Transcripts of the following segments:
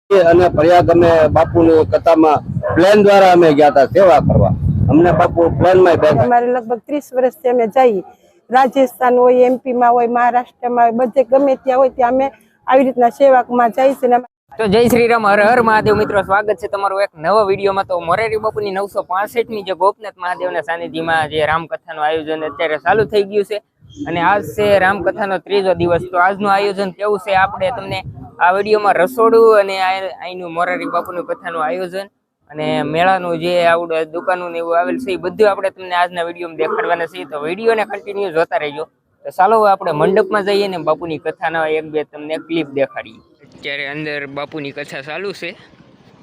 અને પ્રયાગ અમે બાપુની કથામાં પ્લેન દ્વારા અમે ગયા હતા સેવા કરવા. અમને બાપુ પ્લેનમાં બેઠા. અમારે લગભગ 30 વર્ષથી અમે જઈએ. રાજસ્થાન હોય, એમપી માં હોય, મહારાષ્ટ્રમાં હોય, બધે ગમે ત્યાં હોય ત્યાં અમે આવી રીતના સેવાકમાં જઈએ છીએ. તો જય શ્રી રામ, હર હર મહાદેવ. મિત્રો, સ્વાગત છે તમારું એક નવા વિડીયોમાં. તો મોરારી બાપુની 965મી જે ગોપનાથ મહાદેવના સાનિધ્યમાં જે રામકથાનું આયોજન અત્યારે ચાલુ થઈ ગયું છે અને આજ છે રામકથાનો 3જો દિવસ. તો આજનું આયોજન કેવું છે આપણે તમને આ વિડીયોમાં રસોડું અને અહીંનું મોરારી બાપુનું કથાનું આયોજન અને મેળાનું જે આવડે દુકાનું ને એવું આવેલ છે એ બધું આપણે તમને આજના વિડીયોમાં દેખાડવાના છે. તો વિડીયોને કન્ટિન્યુ જોતા રહેજો. તો ચાલો આપણે મંડપમાં જઈએ ને બાપુની કથાના એક બે તમને ક્લિપ દેખાડીએ. અત્યારે અંદર બાપુની કથા ચાલુ છે,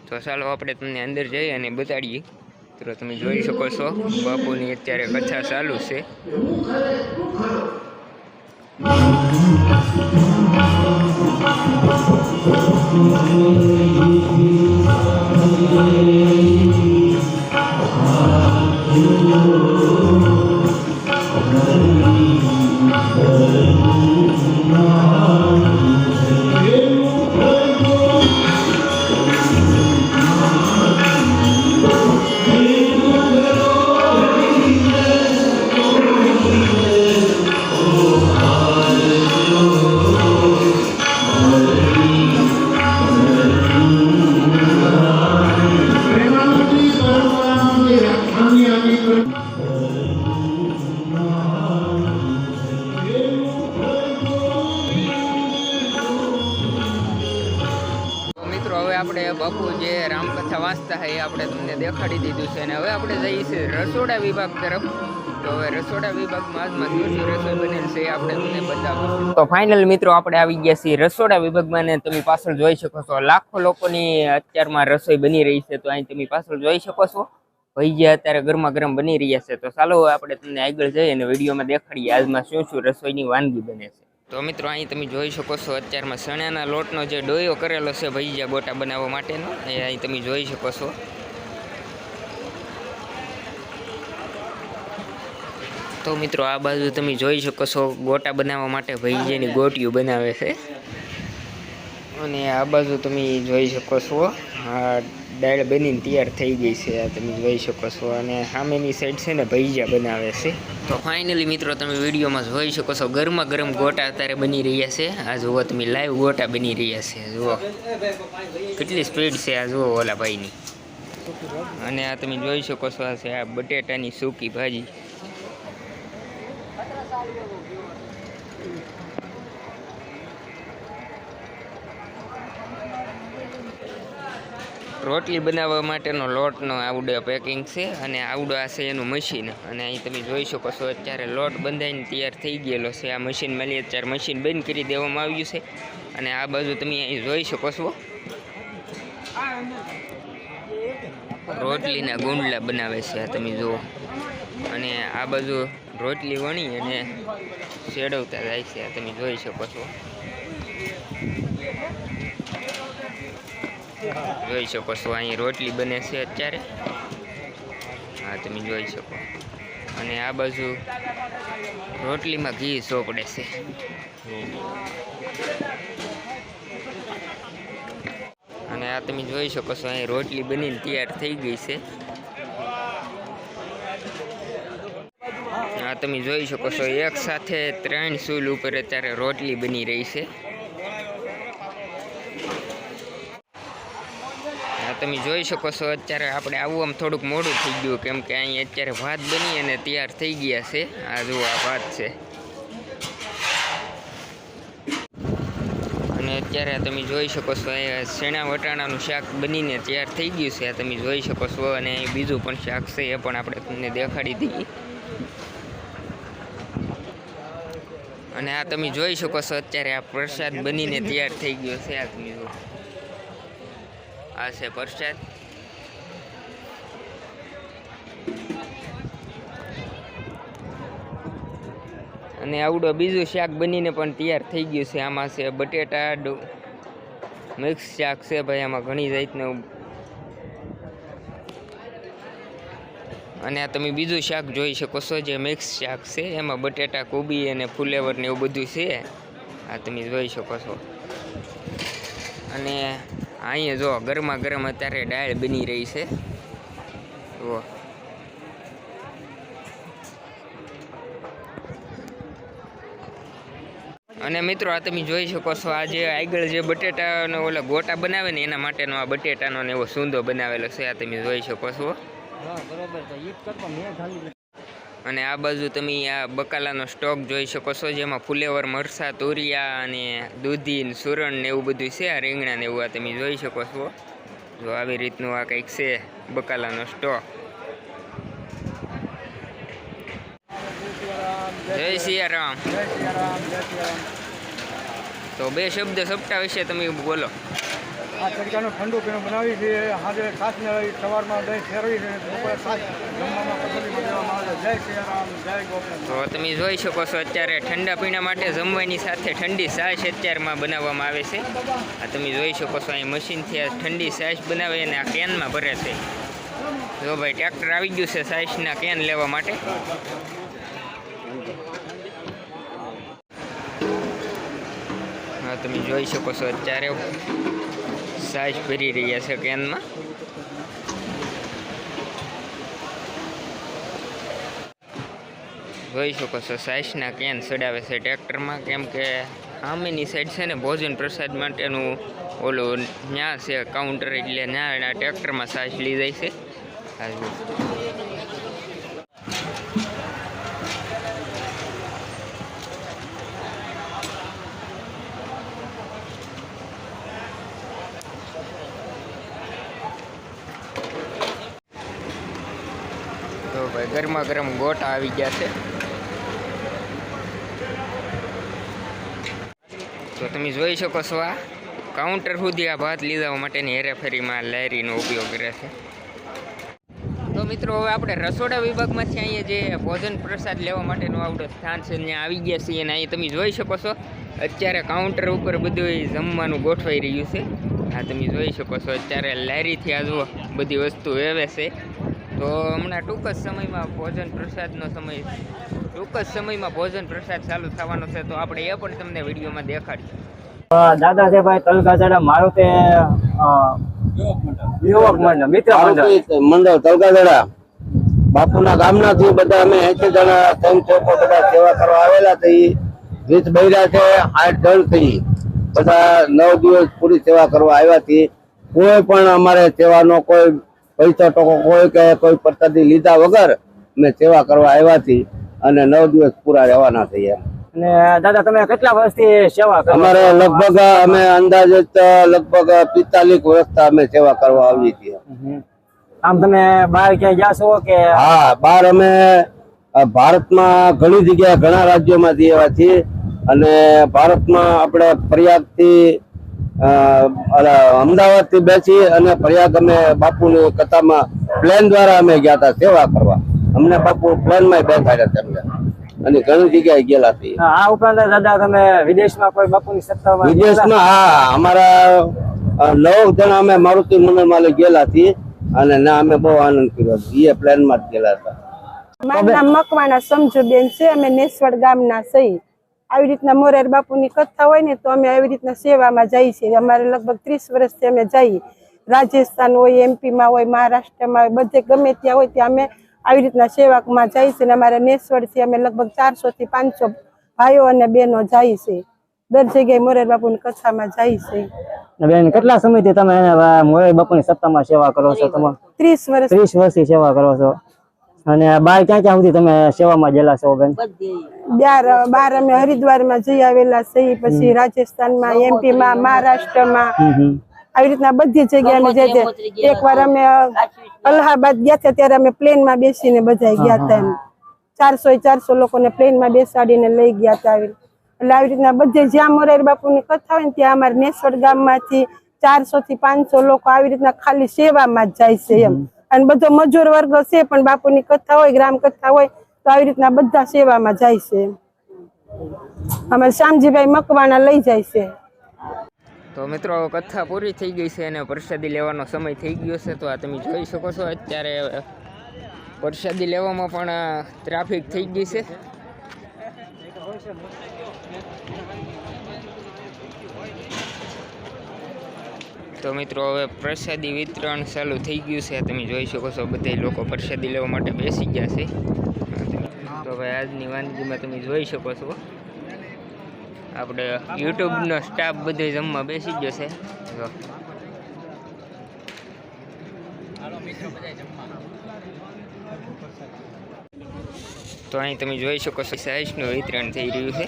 તો ચાલો આપણે તમને અંદર જઈએ અને બતાડીએ. તો તમે જોઈ શકો છો બાપુની અત્યારે કથા ચાલુ છે. આપણે બાપુ જે રામકથા વાંચતા હોય એ આપણે તમને દેખાડી દીધું છે અને હવે આપણે જઈએ છીએ રસોડા વિભાગ તરફ. તો હવે રસોડા વિભાગમાં આજમાં શું રસોઈ બનેલ છે આપણે તમને બતાવીશું. તો ફાઇનલ મિત્રો આપણે આવી ગયા છીએ રસોડા વિભાગમાં ને તમે પાછળ જોઈ શકો છો લાખો લોકોની અત્યારમાં રસોઈ બની રહી છે. તો અહીં તમે પાછળ જોઈ શકો છો ભાઈ જે અત્યારે ગરમા ગરમ બની રહ્યા છે. તો ચાલો આપણે તમને આગળ જઈએ અને વિડીયોમાં દેખાડીએ આજમાં શું શું રસોઈની વાનગી બને છે. તો મિત્રો અહીં તમે જોઈ શકો છો અત્યારમાં ચણાના લોટનો જે ડોયો કરેલો છે ભજીયા ગોટા બનાવવા માટેનો એ અહીં તમે જોઈ શકો છો. તો મિત્રો આ બાજુ તમે જોઈ શકો છો ગોટા બનાવવા માટે ભજીયાની ગોટીઓ બનાવે છે અને આ બાજુ તમે જોઈ શકો છો આ દાળ બનીને તૈયાર થઈ ગઈ છે. આ તમે જોઈ શકો છો અને સામેની સાઈડ છે ને ભજીયા બનાવે છે. તો ફાઇનલી મિત્રો તમે વિડીયોમાં જોઈ શકો છો ગરમા ગરમ ગોટા અત્યારે બની રહ્યા છે. આ જુઓ તમે લાઈવ ગોટા બની રહ્યા છે. જુઓ કેટલી સ્પીડ છે આ જુઓ ઓલા ભાઈની. અને આ તમે જોઈ શકો છો આ છે આ બટેટાની સૂકી ભાજી. રોટલી બનાવવા માટેનો લોટનો આવડો પેકિંગ છે અને આવડો આ છે એનું મશીન. અને અહીં તમે જોઈ શકો છો અત્યારે લોટ બંધાઈને તૈયાર થઈ ગયેલો છે. આ મશીનમાં લઈ અત્યારે મશીન બંધ કરી દેવામાં આવ્યું છે અને આ બાજુ તમે અહીં જોઈ શકો છો રોટલીના ગુંડલા બનાવે છે. આ તમે જુઓ અને આ બાજુ રોટલી વણી અને શેડવતા જાય છે. આ તમે જોઈ શકો છો અહીં રોટલી બને છે અત્યારે. હા તમે જોઈ શકો. અને આ બાજુ રોટલીમાં ઘી ચોપડે છે. અને આ તમે જોઈ શકો છો અહીં રોટલી બનીને તૈયાર થઈ ગઈ છે. આ તમે જોઈ શકો છો એક સાથે 3 ચૂલ ઉપર અત્યારે રોટલી બની રહી છે. તમે જોઈ શકો છો અત્યારે આપણે આવું આમ થોડુંક મોડું થઈ ગયું કેમ કે અહીં અત્યારે ભાત બની અને તૈયાર થઈ ગયા છે. આ જુઓ આ ભાત છે અને અત્યારે તમે જોઈ શકો છો અહીંયા શેણા વટાણાનું શાક બનીને તૈયાર થઈ ગયું છે. આ તમે જોઈ શકો છો અને અહીં બીજું પણ શાક છે એ પણ આપણે તમને દેખાડી દઈએ. અને આ તમે જોઈ શકો છો અત્યારે આ પ્રસાદ બનીને તૈયાર થઈ ગયો છે. આ તમે જુઓ આ છે પ્રસાદ. અને આવડો બીજું શાક બનીને પણ તૈયાર થઈ ગયું છે. આમાં છે બટેટા મિક્સ શાક છે ભાઈ. આમાં ઘણી જાતનું અને આ તમે બીજું શાક જોઈ શકો છો જે મિક્સ શાક છે. એમાં બટેટા કોબી અને ફુલેવર ને એવું બધું છે. આ તમે જોઈ શકો છો. અને અહીંયા જો ગરમા ગરમ અત્યારે દાળ બની રહી છે. જુઓ અને મિત્રો આ તમે જોઈ શકો છો આ જે આગળ જે બટેટાનો ઓલા ગોટા બનાવે ને એના માટેનો આ બટેટાનો ને એવો સૂંદો બનાવેલો છે. આ તમે જોઈ શકો છો. અને આ બાજુ તમે આ બકાલાનો સ્ટોક જોઈ શકો છો જેમાં ફુલેવર, મરસા, તોરિયા અને દૂધી, સુરણ ને એવું બધું છે. આ રીંગણા ને એવું આ તમે જોઈ શકો છો. જો આવી રીતનું આ કંઈક છે બકાલાનો સ્ટોક. જય સિયારામ. તો બે શબ્દ સપ્તાહ વિશે તમે બોલો. આ તડકાનું ઠંડુ પીણું બનાવી છે. આજે છાશને સવારમાં દહીં ફેરવી છે. બપોરે છાશ જમવામાં પસંદગી દેવામાં આવે છે. જય સિયારામ, જય ગોપનાથ. તો તમે જોઈ શકો છો અત્યારે ઠંડા પીણા માટે જમવાની સાથે ઠંડી છાશ અત્યારમાં બનાવવામાં આવે છે. આ તમે જોઈ શકો છો અહીં મશીનથી આ ઠંડી છાશ બનાવે અને આ કેનમાં ભરે છે. જો ભાઈ ટ્રેક્ટર આવી ગયું છે છાશના કેન લેવા માટે. હા તમે જોઈ શકો છો અત્યારે છાશ ભરી રહ્યા છે કેનમાં. જોઈ શકો છો છાશના કેન ચડાવે છે ટ્રેક્ટરમાં, કેમ કે સામેની સાઈડ છે ને ભોજન પ્રસાદ માટેનું ઓલું ન્યા છે કાઉન્ટર, એટલે ન્યા ટ્રેક્ટરમાં છાશ લઈ જાય છે. તો ભાઈ ગરમા ગરમ ગોટા આવી ગયા છે. તો તમે જોઈ શકો છો આ કાઉન્ટર સુધી આ ભાત લીધા માટેની હેરાફેરીમાં લારીનો ઉપયોગ કરે છે. તો મિત્રો હવે આપણે રસોડા વિભાગમાંથી અહીંયા જે ભોજન પ્રસાદ લેવા માટેનું આપણું સ્થાન છે ત્યાં આવી ગયા છીએ. અને અહીં તમે જોઈ શકો છો અત્યારે કાઉન્ટર ઉપર બધું જમવાનું ગોઠવાઈ રહ્યું છે. આ તમે જોઈ શકો છો અત્યારે લારીથી આ જુઓ બધી વસ્તુ વેવે છે. તો હમણાં ટૂંક જ સમયમાં ભોજન પ્રસાદનો સમય ભોજન પ્રસાદ ચાલુ થવાનો છે. તો આપણે એ પણ તમને વિડીયોમાં દેખાડીશું. દાદા છે ભાઈ તલગાસડા મારુતિ યુવક મંડળ, મિત્ર મંડળ તલગાસડા બાપુના ગામનાથી બધા અમે 80 જણા સ્વયંસેવકો બધા સેવા કરવા આવેલા થઈ. 20 બૈરા છે, 8 જણ થઈ. બધા 9 દિવસ પૂરી સેવા કરવા આવ્યા હતી. કોઈ પણ અમારે સેવાનો કોઈ પૈસા ટકો કોઈ પ્રસાદી લીધા વગર અમે સેવા કરવા આવ્યા હતી અને 9 દિવસ પૂરા રહેવાના થયા. અને દાદા તમે કેટલા વર્ષથી સેવા કરો? અમારે લગભગ અમે અંદાજિત લગભગ 45 વર્ષથી અમે સેવા કરવા આવી છીએ. આમ તમે બહાર ક્યાંય ગયા છો કે? હા, બહાર અમે ભારતમાં ઘણી જગ્યાએ ઘણા રાજ્યોમાંથી આવ્યા છીએ. અને ભારતમાં આપણે પ્રયાગથી અમદાવાદ થી બેસી અને પ્રયાગ અમે બાપુની કથામાં પ્લેન દ્વારા અમે ગયા હતા સેવા કરવા. અમને બાપુ પ્લેન માં બેસાડ્યા હતા અમને અને ઘણી જગ્યાએ ગયેલા છીએ. આ ઉપરાંત દાદા તમે વિદેશમાં કોઈ બાપુની સત્તામાં? વિદેશમાં હા, અમારા 9 જણા અમે મારુતિ મંડળમાં લઈ ગયેલા છીએ અને ના અમે બહુ આનંદ કર્યો. એ પ્લેન માં જ ગયેલા હતા. મારું નામ મકવાણા સમજુબેન છે. અમે નેસવડ ગામના સહી. આવી રીતના મોરારી બાપુની કથા હોય ને તો અમે આવી રીતના સેવામાં જઈએ છીએ. અમારે લગભગ 30 વર્ષથી અમે જઈએ. રાજસ્થાન હોય, એમપીમાં હોય, મહારાષ્ટ્રમાં હોય, બધે ગમે ત્યાં હોય ત્યાં અમે આવી રીતના સેવામાં જઈએ છીએ. અને અમારા નેસવડથી અમે લગભગ 400 થી 500 ભાઈઓ અને બહેનો જઈએ છીએ. દર જગ્યાએ મોરારી બાપુની કથામાં જઈએ છીએ. બેન કેટલા સમયથી તમે મોરારી બાપુની સત્તામાં સેવા કરો છો? તમે 30 વર્ષથી સેવા કરો છો. અને બહાર ક્યાં ક્યાં સુધી તમે સેવામાં ગયેલા છો બેન? બહાર અમે હરિદ્વારમાં જઈ આવેલા છીએ, પછી રાજસ્થાનમાં, એમપીમાં, મહારાષ્ટ્રમાં, આવી રીતના બધી જગ્યાએ અમે જઈએ. એકવાર અમે અલ્હાબાદ ગયા હતા ત્યારે અમે પ્લેનમાં બેસીને બધા ગયા હતા. 400 લોકોને પ્લેનમાં બેસાડીને લઈ ગયા હતા. એટલે આવી રીતના બધે જ્યાં મોરારી બાપુની કથા હોય ને ત્યાં અમારે નેસવડ ગામમાંથી 400 થી 500 લોકો આવી રીતના ખાલી સેવામાં જ જાય છે એમ. અને બધો મજૂર વર્ગ છે પણ બાપુની કથા હોય, ગ્રામ કથા હોય તો આવી રીતના બધા સેવામાં જાય છે. અમારે શ્યામજીભાઈ મકવાણા લઈ જાય છે. તો મિત્રો કથા પૂરી થઈ ગઈ છે અને પ્રસાદી લેવાનો સમય થઈ ગયો છે. તો આ તમે જોઈ શકો છો અત્યારે પ્રસાદી લેવામાં પણ ટ્રાફિક થઈ ગઈ છે. તો મિત્રો હવે પ્રસાદી વિતરણ ચાલુ થઈ ગયું છે. તમે જોઈ શકો છો બધા લોકો પ્રસાદી લેવા માટે બેસી ગયા છે. તો હવે આજની વાનગીમાં તમે જોઈ શકો છો આપણે યુટ્યુબનો સ્ટાફ બધે જમવા બેસી ગયો છે. તો અહીં તમે જોઈ શકો છો સાઈઝનું વિતરણ થઈ રહ્યું છે.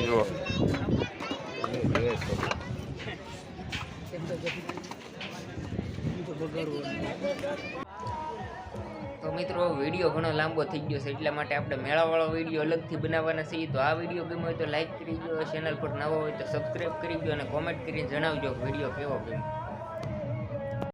જુઓ તો મિત્રો વિડીયો ઘણો લાંબો થઈ ગયો છે એટલા માટે આપણે મેળાવાળો વિડીયો અલગથી બનાવવાના છીએ. તો આ વિડીયો ગમ્યો હોય તો લાઈક કરી દો, ચેનલ પર નવો હોય તો સબસ્ક્રાઈબ કરી દો અને કોમેન્ટ કરીને જણાવજો વિડીયો કેવો ગમ્યો.